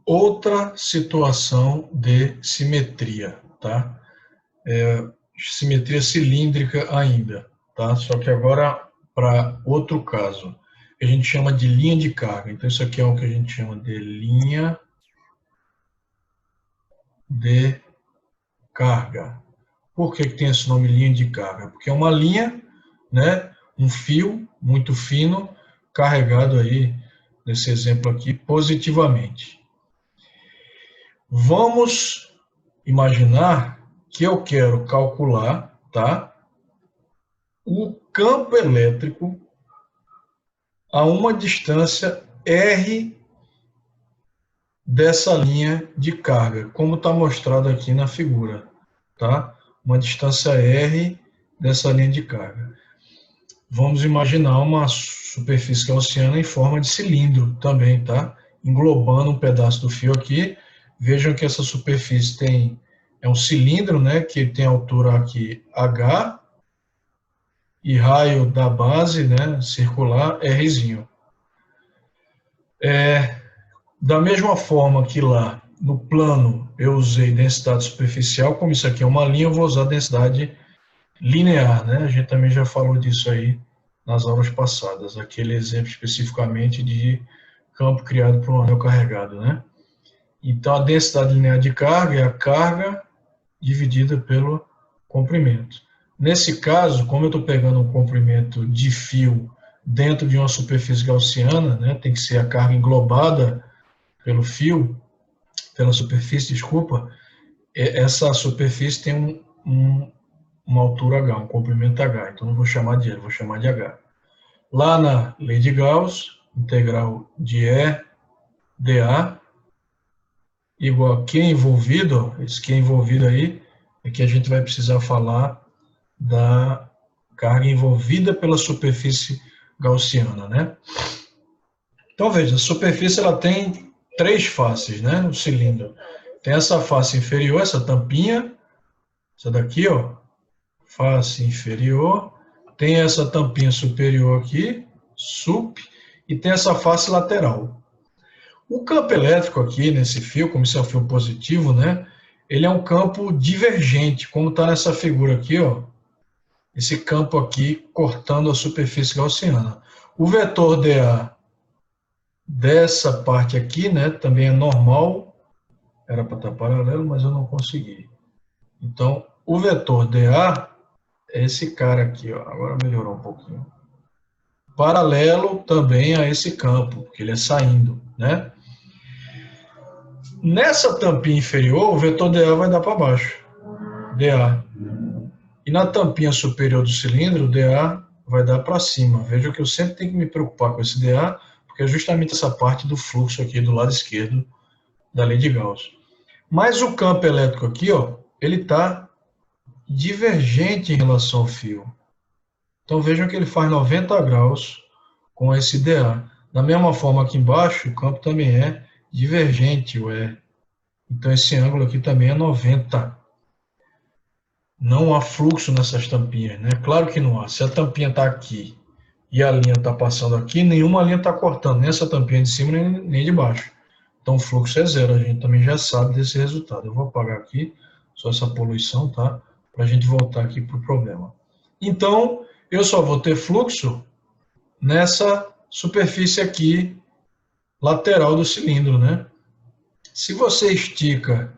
outra situação de simetria, tá? Simetria cilíndrica ainda, tá? Só que agora para outro caso, que a gente chama de linha de carga. Então isso aqui é o que a gente chama de linha de carga. Por que tem esse nome linha de carga? Porque é uma linha, né? Um fio muito fino carregado aí, nesse exemplo aqui, positivamente. Vamos imaginar que eu quero calcular, tá, o campo elétrico a uma distância R dessa linha de carga, como está mostrado aqui na figura, tá? Uma distância R dessa linha de carga. Vamos imaginar uma superfície gaussiana em forma de cilindro também, tá? Englobando um pedaço do fio aqui. Vejam que essa superfície é um cilindro, né, que tem altura aqui H e raio da base, né, circular, Rzinho. Da mesma forma que lá no plano eu usei densidade superficial, como isso aqui é uma linha, eu vou usar densidade linear, né? A gente também já falou disso aí nas aulas passadas, aquele exemplo especificamente de campo criado por um anel carregado, né? Então, a densidade linear de carga é a carga dividida pelo comprimento. Nesse caso, como eu estou pegando um comprimento de fio dentro de uma superfície gaussiana, né, tem que ser a carga englobada pelo fio, pela superfície, desculpa, essa superfície tem uma altura H, um comprimento H, então não vou chamar de L, vou chamar de H. Lá na lei de Gauss, integral de E dA igual a Q envolvido, esse Q envolvido aí, é que a gente vai precisar falar da carga envolvida pela superfície gaussiana, né? Então, veja, a superfície ela tem três faces, né, no cilindro. Tem essa face inferior, essa tampinha, essa daqui, ó, face inferior. Tem essa tampinha superior aqui, sup, e tem essa face lateral. O campo elétrico aqui nesse fio, como isso é um fio positivo, né, ele é um campo divergente, como está nessa figura aqui, ó, esse campo aqui cortando a superfície gaussiana. O vetor dA dessa parte aqui, né, também é normal, era para estar paralelo, mas eu não consegui. Então, o vetor dA é esse cara aqui, ó, agora melhorou um pouquinho. Paralelo também a esse campo, porque ele é saindo, né? Nessa tampinha inferior, o vetor dA vai dar para baixo, dA. E na tampinha superior do cilindro, o dA vai dar para cima. Veja que eu sempre tenho que me preocupar com esse dA, porque é justamente essa parte do fluxo aqui do lado esquerdo da lei de Gauss. Mas o campo elétrico aqui, ó, ele está divergente em relação ao fio. Então vejam que ele faz 90 graus com esse dA. Da mesma forma aqui embaixo, o campo também é divergente, o E. Então esse ângulo aqui também é 90. Não há fluxo nessas tampinhas, né? Claro que não há. Se a tampinha está aqui e a linha está passando aqui, nenhuma linha está cortando, nem essa tampinha de cima, nem de baixo. Então o fluxo é zero, a gente também já sabe desse resultado. Eu vou apagar aqui só essa poluição, tá? Para a gente voltar aqui para o problema. Então, eu só vou ter fluxo nessa superfície aqui, lateral do cilindro, né? Se você estica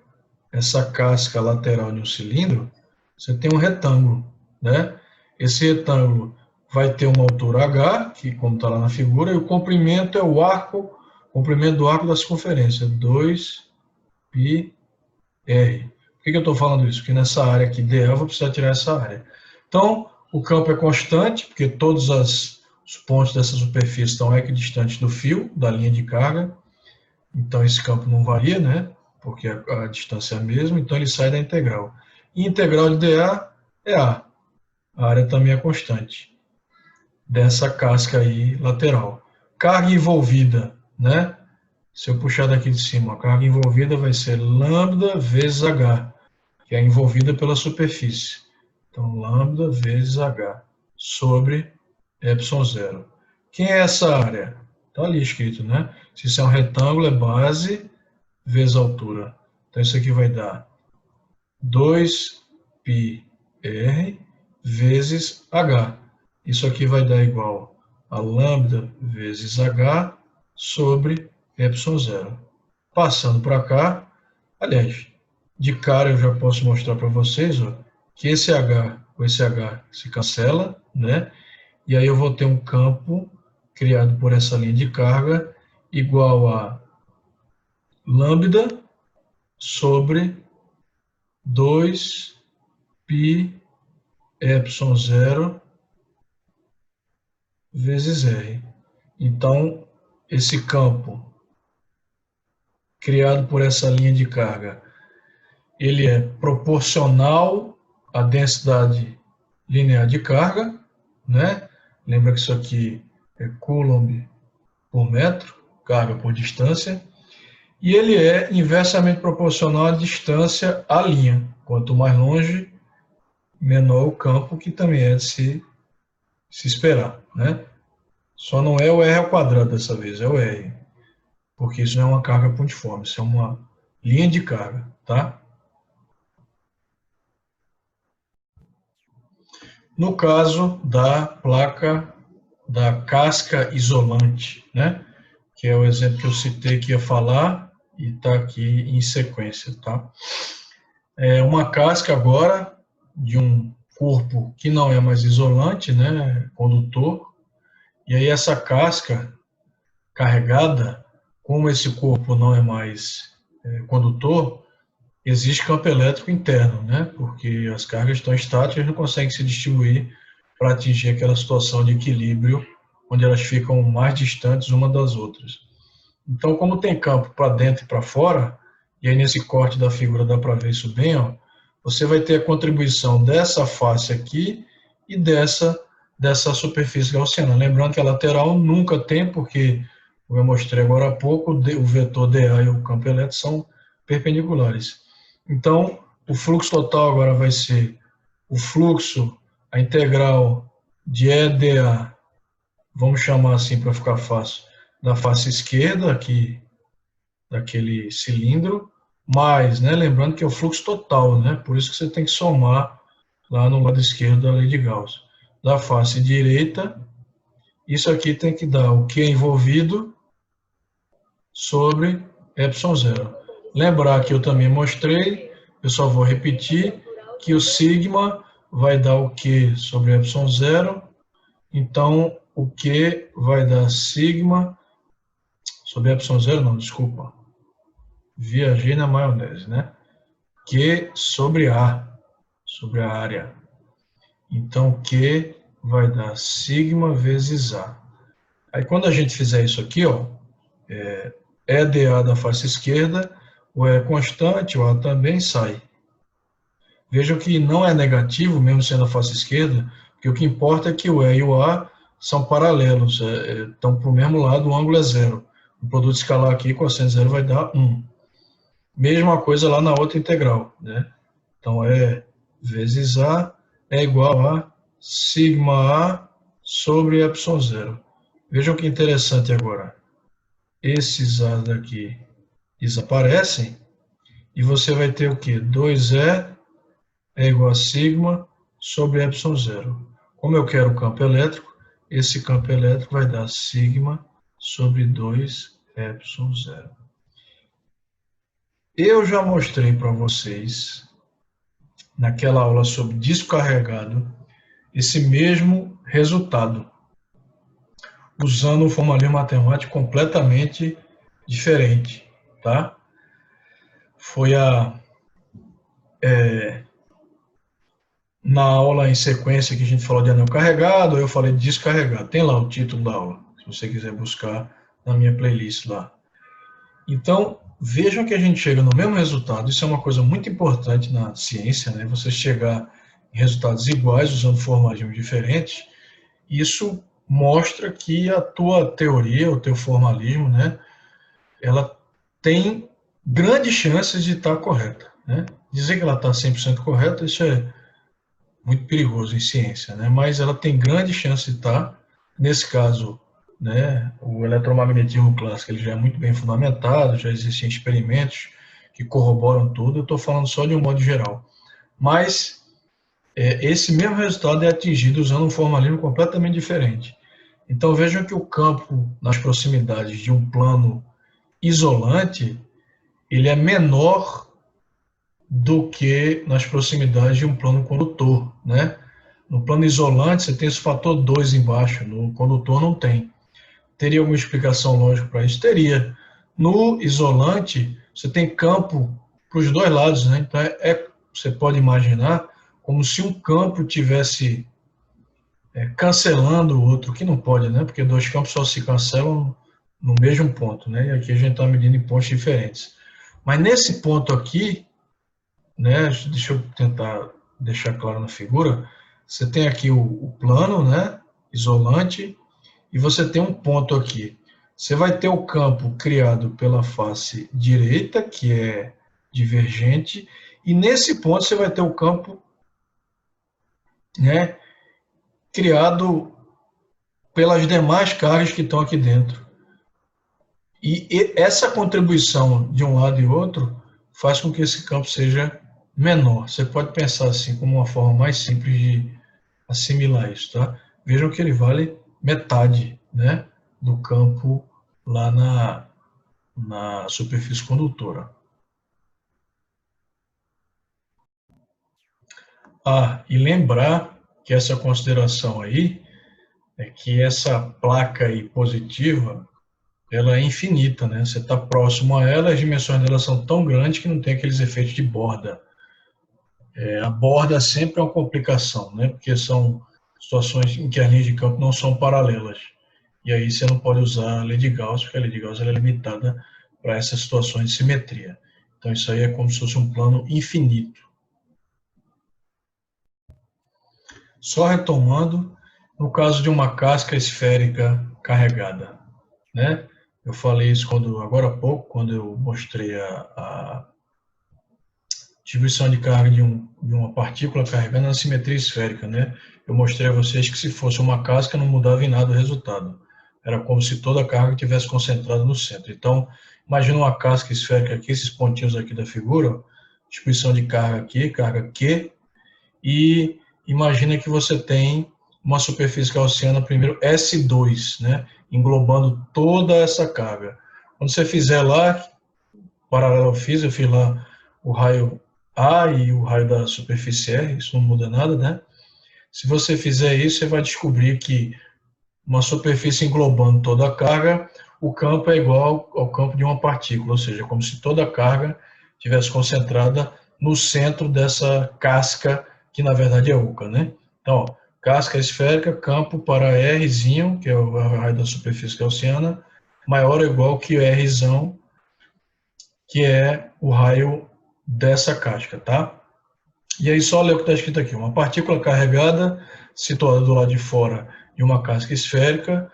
essa casca lateral de um cilindro, você tem um retângulo, né? Esse retângulo vai ter uma altura H, que como está lá na figura, e o comprimento é o arco, comprimento do arco da circunferência, 2πr. Por que eu estou falando isso? Porque nessa área aqui, dA, eu vou precisar tirar essa área. Então, o campo é constante, porque todos os pontos dessa superfície estão equidistantes do fio, da linha de carga. Então, esse campo não varia, né? Porque a distância é a mesma, então ele sai da integral. E integral de dA é A. A área também é constante dessa casca aí lateral. Carga envolvida, né? Se eu puxar daqui de cima, a carga envolvida vai ser lambda vezes H, que é envolvida pela superfície. Então, lambda vezes H sobre ε0. Quem é essa área? Está ali escrito, né? Se isso é um retângulo, é base vezes a altura. Então, isso aqui vai dar 2πr vezes h. Isso aqui vai dar igual a lambda vezes h sobre ε0. Passando para cá, aliás, de cara eu já posso mostrar para vocês, ó, que esse h com esse h se cancela, né? E aí eu vou ter um campo criado por essa linha de carga igual a lambda sobre 2π ε0 vezes r. Então, esse campo criado por essa linha de carga, ele é proporcional à densidade linear de carga, né? Lembra que isso aqui é Coulomb por metro, carga por distância, e ele é inversamente proporcional à distância à linha. Quanto mais longe, menor o campo, que também é de se esperar, né? Só não é o r ao quadrado dessa vez, é o r, porque isso não é uma carga pontiforme, isso é uma linha de carga, tá? No caso da placa da casca isolante, né? Que é o exemplo que eu citei que ia falar e está aqui em sequência, tá? É uma casca agora de um corpo que não é mais isolante, né? Condutor. E aí essa casca carregada, como esse corpo não é mais condutor, existe campo elétrico interno, né? Porque as cargas estão estáticas e não conseguem se distribuir para atingir aquela situação de equilíbrio onde elas ficam mais distantes uma das outras. Então, como tem campo para dentro e para fora, e aí nesse corte da figura dá para ver isso bem, ó, você vai ter a contribuição dessa face aqui e dessa superfície gaussiana. Lembrando que a lateral nunca tem, porque, como eu mostrei agora há pouco, o vetor dA e o campo elétrico são perpendiculares. Então, o fluxo total agora vai ser o fluxo, a integral de EdA, vamos chamar assim para ficar fácil, da face esquerda aqui, daquele cilindro, mais, né, lembrando que é o fluxo total, né, por isso que você tem que somar lá no lado esquerdo da lei de Gauss. Da face direita, isso aqui tem que dar o Q envolvido sobre ε0. Lembrar que eu também mostrei, eu só vou repetir, que o sigma vai dar o Q sobre ε0, então o Q vai dar sigma sobre ε0, não, desculpa, viajei na maionese, né? Q sobre A, sobre a área. Então, Q vai dar sigma vezes A. Aí, quando a gente fizer isso aqui, ó, EdA da face esquerda, o E é constante, o A também sai. Vejam que não é negativo, mesmo sendo a face esquerda, porque o que importa é que o E e o A são paralelos, estão para o mesmo lado, o ângulo é zero. O produto escalar aqui, cosseno zero, vai dar 1. Mesma coisa lá na outra integral, né? Então, E vezes A é igual a sigma A sobre ε0. Vejam que interessante agora. Esses A daqui desaparecem e você vai ter o quê? 2E é igual a sigma sobre ε0. Como eu quero o campo elétrico, esse campo elétrico vai dar sigma sobre 2ε0. Eu já mostrei para vocês, naquela aula sobre disco carregado, esse mesmo resultado, usando um formalismo matemático completamente diferente, tá? Foi na aula em sequência que a gente falou de anel carregado, eu falei de disco carregado. Tem lá o título da aula, se você quiser buscar na minha playlist lá. Então, vejam que a gente chega no mesmo resultado. Isso é uma coisa muito importante na ciência, né? Você chegar em resultados iguais usando formalismos diferentes. Isso mostra que a tua teoria, o teu formalismo, né, ela tem grandes chances de estar correta, né? Dizer que ela está 100% correta, isso é muito perigoso em ciência, né? Mas ela tem grande chance de estar. Nesse caso, né? O eletromagnetismo clássico ele já é muito bem fundamentado, já existem experimentos que corroboram tudo. Eu estou falando só de um modo geral. Mas esse mesmo resultado é atingido usando um formalino completamente diferente. Então vejam que o campo nas proximidades de um plano isolante ele é menor do que nas proximidades de um plano condutor, né? No plano isolante você tem esse fator 2 embaixo, no condutor não tem. Teria alguma explicação lógica para isso? Teria. No isolante, você tem campo para os dois lados, né? Então, você pode imaginar como se um campo tivesse cancelando o outro, que não pode, né? Porque dois campos só se cancelam no mesmo ponto, né? E aqui a gente está medindo em pontos diferentes. Mas nesse ponto aqui, né? Deixa eu tentar deixar claro na figura. Você tem aqui o plano, né? Isolante, e você tem um ponto aqui. Você vai ter o campo criado pela face direita, que é divergente, e nesse ponto você vai ter o campo, né, criado pelas demais cargas que estão aqui dentro. E essa contribuição de um lado e outro faz com que esse campo seja menor. Você pode pensar assim como uma forma mais simples de assimilar isso, tá? Vejam que ele vale metade, né, do campo lá na superfície condutora. Ah, e lembrar que essa consideração aí é que essa placa aí positiva, ela é infinita, né? Você está próximo a ela, as dimensões dela são tão grandes que não tem aqueles efeitos de borda. A borda sempre é uma complicação, né? Porque são situações em que as linhas de campo não são paralelas. E aí você não pode usar a lei de Gauss, porque a lei de Gauss ela é limitada para essas situações de simetria. Então isso aí é como se fosse um plano infinito. Só retomando, no caso de uma casca esférica carregada, né? Eu falei isso agora há pouco, quando eu mostrei a distribuição de carga de uma partícula carregando na simetria esférica, né? Eu mostrei a vocês que se fosse uma casca não mudava em nada o resultado. Era como se toda a carga tivesse concentrada no centro. Então, imagina uma casca esférica aqui, esses pontinhos aqui da figura, distribuição de carga aqui, carga Q, e imagina que você tem uma superfície gaussiana, primeiro S2, né, englobando toda essa carga. Quando você fizer lá, paralelo ao físico, eu fiz lá o raio A e o raio da superfície R, isso não muda nada, né? Se você fizer isso, você vai descobrir que uma superfície englobando toda a carga, o campo é igual ao campo de uma partícula, ou seja, como se toda a carga tivesse concentrada no centro dessa casca, que na verdade é oca, né? Então, ó, casca esférica, campo para Rzinho, que é o raio da superfície gaussiana, maior ou igual que Rzão, que é o raio dessa casca, tá? E aí só ler o que está escrito aqui. Uma partícula carregada situada do lado de fora de uma casca esférica,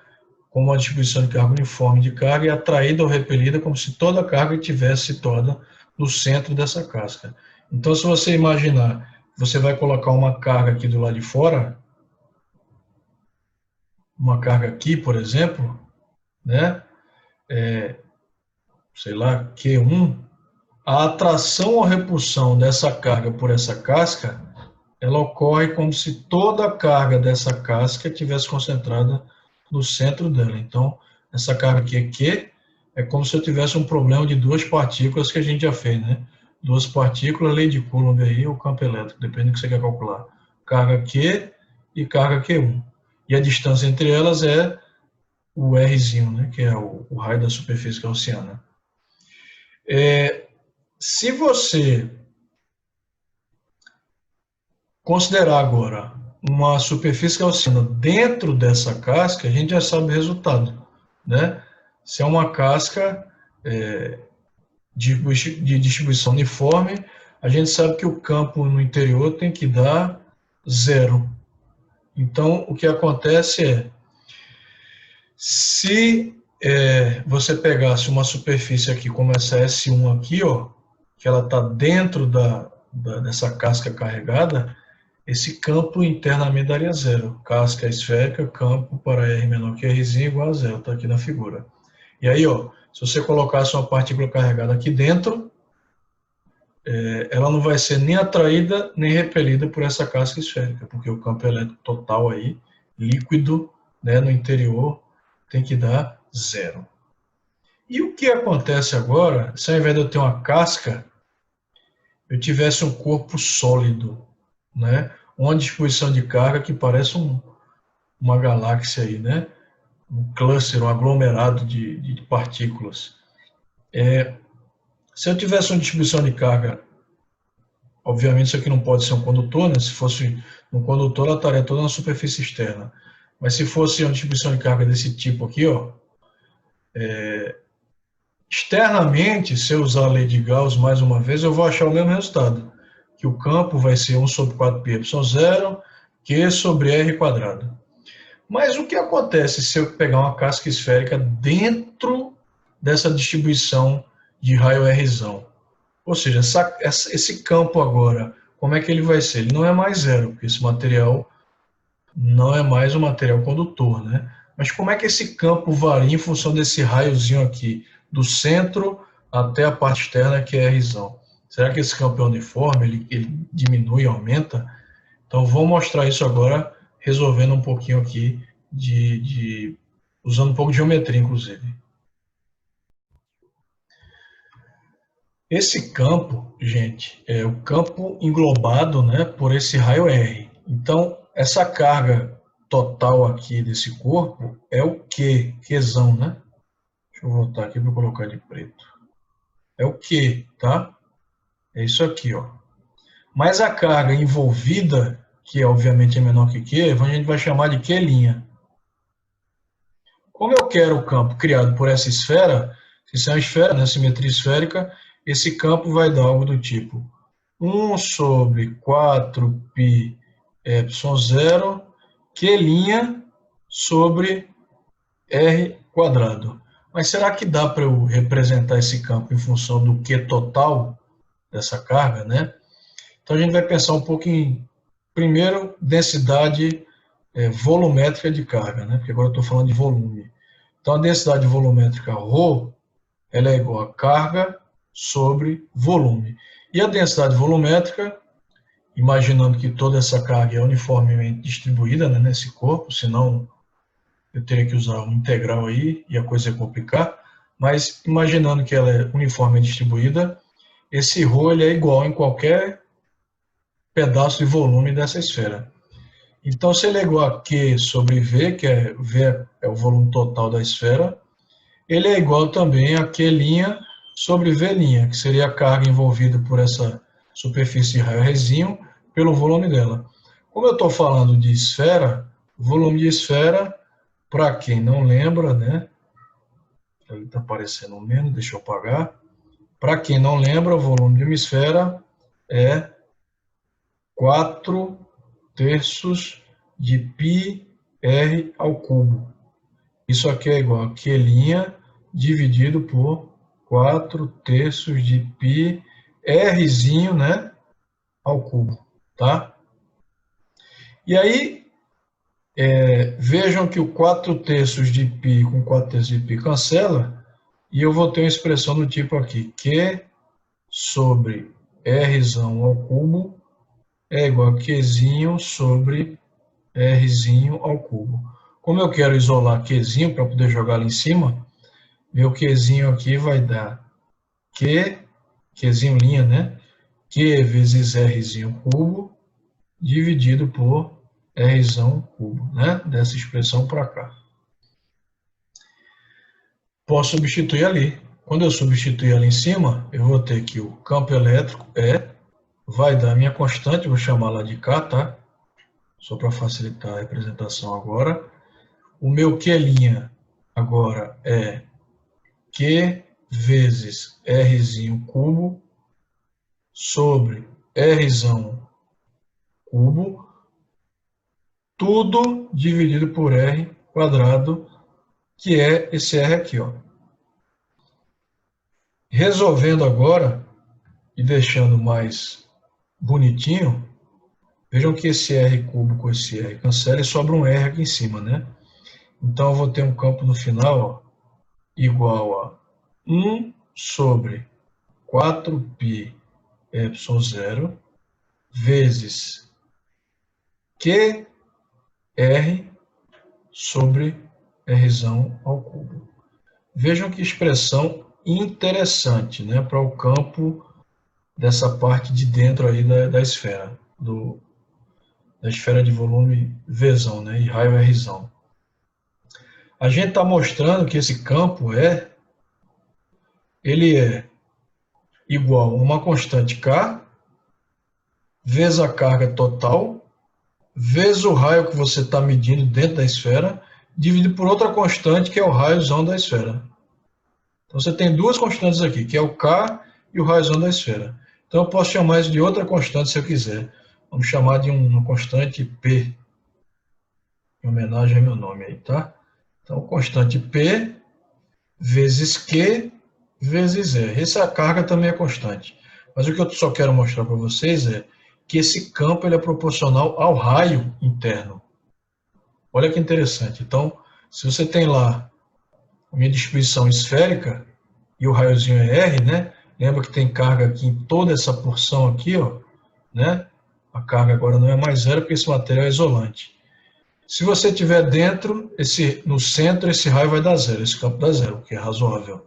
com uma distribuição de carga uniforme de carga e atraída ou repelida como se toda a carga estivesse situada no centro dessa casca. Então, se você imaginar, você vai colocar uma carga aqui do lado de fora, uma carga aqui, por exemplo, né? Sei lá, Q1, a atração ou repulsão dessa carga por essa casca, ela ocorre como se toda a carga dessa casca estivesse concentrada no centro dela. Então, essa carga aqui é Q, é como se eu tivesse um problema de duas partículas que a gente já fez, né? Duas partículas, lei de Coulomb aí, ou campo elétrico, depende do que você quer calcular. Carga Q e carga Q1. E a distância entre elas é o Rzinho, né? Que é o raio da superfície gaussiana. Se você considerar agora uma superfície gaussiana dentro dessa casca, a gente já sabe o resultado, né? Se é uma casca de distribuição uniforme, a gente sabe que o campo no interior tem que dar zero. Então, o que acontece é, se você pegasse uma superfície aqui, como essa S1 aqui, ó, que ela está dentro dessa casca carregada, esse campo internamente daria zero. Casca esférica, campo para R menor que Rzinho igual a zero, está aqui na figura. E aí, ó, se você colocasse uma partícula carregada aqui dentro, ela não vai ser nem atraída nem repelida por essa casca esférica, porque o campo elétrico total aí, líquido, né, no interior, tem que dar zero. E o que acontece agora, se ao invés de eu ter uma casca, eu tivesse um corpo sólido, né? Uma distribuição de carga que parece uma galáxia aí, né? Um cluster, um aglomerado de partículas. Se eu tivesse uma distribuição de carga, obviamente isso aqui não pode ser um condutor, né? Se fosse um condutor, ela estaria toda na superfície externa. Mas se fosse uma distribuição de carga desse tipo aqui, ó, externamente, se eu usar a lei de Gauss mais uma vez, eu vou achar o mesmo resultado, que o campo vai ser 1 sobre 4πε0, Q sobre R quadrado. Mas o que acontece se eu pegar uma casca esférica dentro dessa distribuição de raio Rzão? Ou seja, esse campo agora, como é que ele vai ser? Ele não é mais zero, porque esse material não é mais um material condutor, né? Mas como é que esse campo varia em função desse raiozinho aqui, do centro até a parte externa, que é Rzão? Será que esse campo é uniforme? Ele diminui, aumenta? Então, vou mostrar isso agora, resolvendo um pouquinho aqui, usando um pouco de geometria, inclusive. Esse campo, gente, é o campo englobado, né, por esse raio R. Então, essa carga total aqui desse corpo é o Q, Qzão, né? Deixa eu voltar aqui para colocar de preto. É o Q, tá? É isso aqui, ó. Mas a carga envolvida, que obviamente é menor que Q, a gente vai chamar de Q'. Como eu quero o campo criado por essa esfera, se isso é uma esfera, né, simetria esférica, esse campo vai dar algo do tipo 1 sobre 4πε0, Q' sobre R quadrado. Mas será que dá para eu representar esse campo em função do Q total dessa carga, né? Então a gente vai pensar um pouco em, primeiro, densidade volumétrica de carga, né? Porque agora eu estou falando de volume. Então a densidade volumétrica ρ, ela é igual a carga sobre volume. E a densidade volumétrica, imaginando que toda essa carga é uniformemente distribuída, né, nesse corpo, senão eu teria que usar um integral aí e a coisa ia complicar, mas imaginando que ela é uniformemente distribuída, esse ρ ele é igual em qualquer pedaço de volume dessa esfera. Então, se ele é igual a Q sobre V, que V é o volume total da esfera, ele é igual também a Q' sobre V', que seria a carga envolvida por essa superfície de raio Rzinho pelo volume dela. Como eu estou falando de esfera, volume de esfera, para quem não lembra, né? Ele está aparecendo menos, deixa eu apagar. Para quem não lembra, o volume de uma esfera é 4/3 de πr ao cubo. Isso aqui é igual a Q' dividido por 4/3 de π Rzinho, né, ao cubo, tá? E aí, vejam que o 4/3 de π com 4/3 de π cancela, e eu vou ter uma expressão do tipo aqui, Q sobre Rzão ao cubo é igual a Qzinho sobre Rzinho ao cubo. Como eu quero isolar Qzinho para poder jogar lá em cima, meu Qzinho aqui vai dar Qzinho linha, né? Q vezes Rzinho cubo dividido por Rzão cubo, né? Dessa expressão para cá. Posso substituir ali. Quando eu substituir ali em cima, eu vou ter que o campo elétrico vai dar a minha constante, vou chamar lá de K, tá? Só para facilitar a representação agora. O meu Q' agora é Q vezes Rzinho cubo sobre Rzão cubo, tudo dividido por R quadrado, que é esse R aqui, ó. Resolvendo agora e deixando mais bonitinho, Vejam que esse R cubo com esse R cancela e sobra um R aqui em cima, né? Então, eu vou ter um campo no final, ó, igual a 1 sobre 4π ε0 vezes QR sobre R ao cubo. Vejam que expressão interessante, né, para o campo dessa parte de dentro aí da esfera, da esfera de volume V, né, e raio R. A gente está mostrando que esse campo ele é igual a uma constante K vezes a carga total vezes o raio que você está medindo dentro da esfera, dividido por outra constante, que é o raiozão da esfera. Então, você tem duas constantes aqui, que é o K e o raiozão da esfera. Então, eu posso chamar isso de outra constante se eu quiser. Vamos chamar de uma constante P, em homenagem ao meu nome aí, tá? Então, constante P vezes Q vezes R. Essa carga também é constante. Mas o que eu só quero mostrar para vocês é que esse campo ele é proporcional ao raio interno. Olha que interessante. Então, se você tem lá a minha distribuição esférica e o raiozinho é R, né? Lembra que tem carga aqui em toda essa porção aqui, ó, né? A carga agora não é mais zero porque esse material é isolante. Se você tiver dentro, no centro, esse raio vai dar zero, esse campo dá zero, o que é razoável.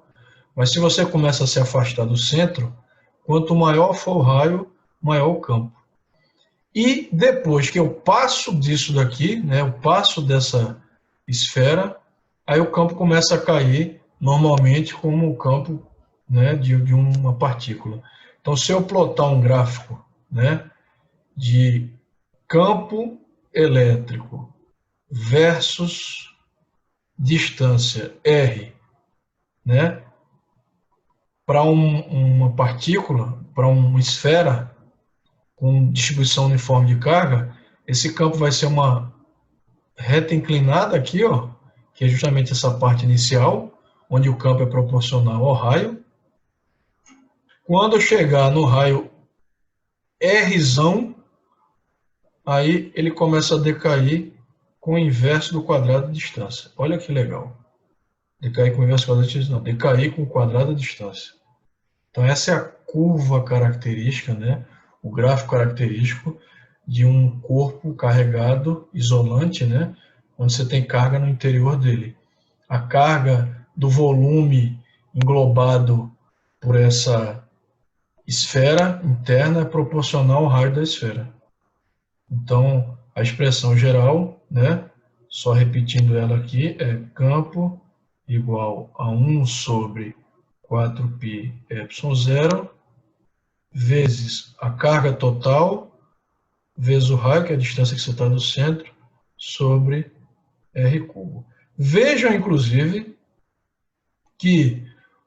Mas se você começa a se afastar do centro, quanto maior for o raio, maior o campo. E depois que eu passo disso daqui, né, eu passo dessa esfera, aí o campo começa a cair normalmente como o campo, né, de uma partícula. Então, se eu plotar um gráfico, né, de campo elétrico versus distância R, né, para uma partícula, para uma esfera, com distribuição uniforme de carga, esse campo vai ser uma reta inclinada aqui, ó, que é justamente essa parte inicial, onde o campo é proporcional ao raio. Quando eu chegar no raio R, aí ele começa a decair com o inverso do quadrado de distância. Olha que legal. Decair com o inverso do quadrado de distância, não, decair com o quadrado de distância. Então essa é a curva característica, né? O gráfico característico de um corpo carregado, isolante, né? Onde você tem carga no interior dele. A carga do volume englobado por essa esfera interna é proporcional ao raio da esfera. Então, a expressão geral, né? Só repetindo ela aqui, é campo igual a 1 sobre 4π ε0 vezes a carga total, vezes o raio, que é a distância que você está do centro, sobre R cubo. Vejam, inclusive, que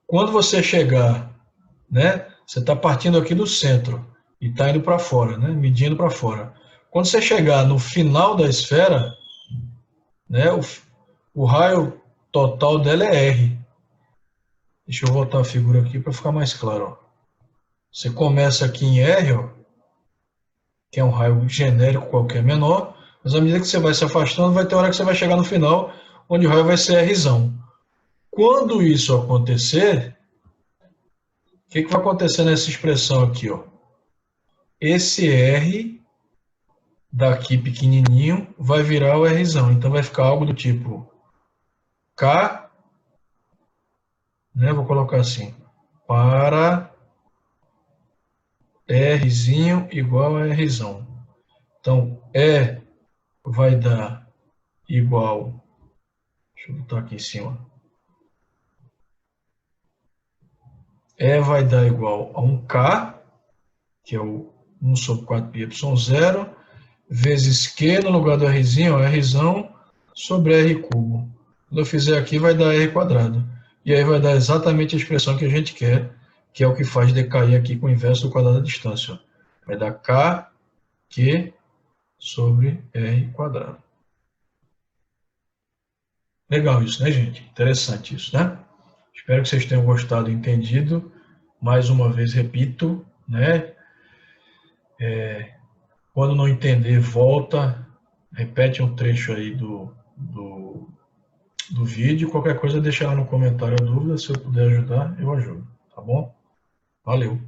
quando você chegar, né, você está partindo aqui do centro e está indo para fora, né, medindo para fora. Quando você chegar no final da esfera, né, o raio total dela é R. Deixa eu voltar a figura aqui para ficar mais claro. Ó. Você começa aqui em R, ó, que é um raio genérico qualquer menor, mas à medida que você vai se afastando, vai ter hora que você vai chegar no final, onde o raio vai ser R. Quando isso acontecer, o que vai acontecer nessa expressão aqui? Ó? Esse R daqui pequenininho vai virar o R. Então vai ficar algo do tipo K, né, vou colocar assim, para R igual a R. Então, E vai dar igual, deixa eu botar aqui em cima, E vai dar igual a um K, que é o 1 sobre 4π ε0, vezes Q no lugar do R, ó, R sobre R cubo. Quando eu fizer aqui, vai dar R quadrado. E aí vai dar exatamente a expressão que a gente quer, que é o que faz decair aqui com o inverso do quadrado da distância. Ó. Vai dar K, Q sobre R quadrado. Legal isso, né, gente? Interessante isso, né? Espero que vocês tenham gostado e entendido. Mais uma vez, repito, né? Quando não entender, volta, repete um trecho aí do vídeo. Qualquer coisa, deixa lá no comentário a dúvida. Se eu puder ajudar, eu ajudo. Tá bom? Valeu!